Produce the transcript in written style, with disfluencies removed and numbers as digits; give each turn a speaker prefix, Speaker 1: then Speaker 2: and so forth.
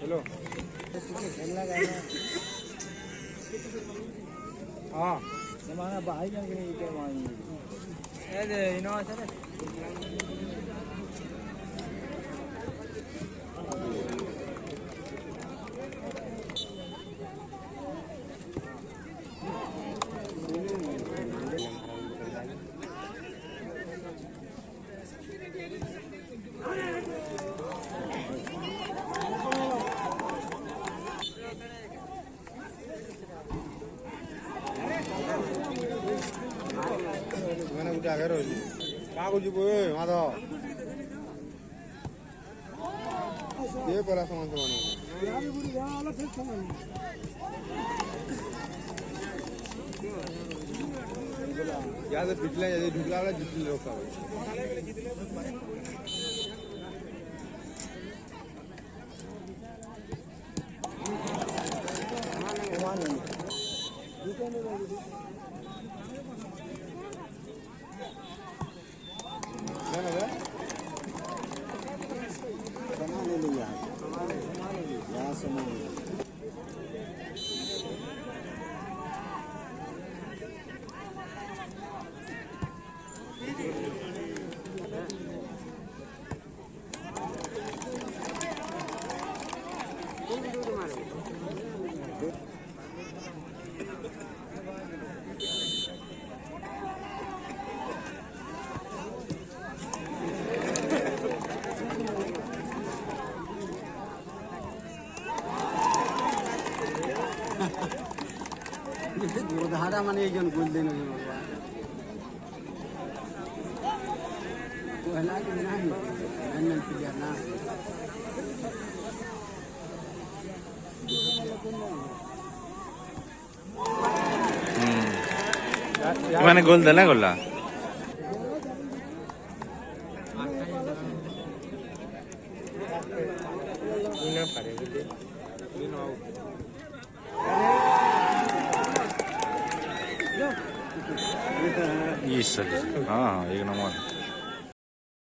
Speaker 1: hello हाँ
Speaker 2: हमारा भाई जान के नहीं क्या मांगी ये इनोवा सर
Speaker 1: मैंने उठा कर रोजी कागज जी बोए माधव ये पहला सामान से बना याद है पिछले यदि ढुकला वाला जितने लोग का
Speaker 2: धारा माने एकजन गोल देने पहला के नहीं नंदन प्लेयर ना
Speaker 3: मैंने गोल देना गोला ये सर हाँ एक नंबर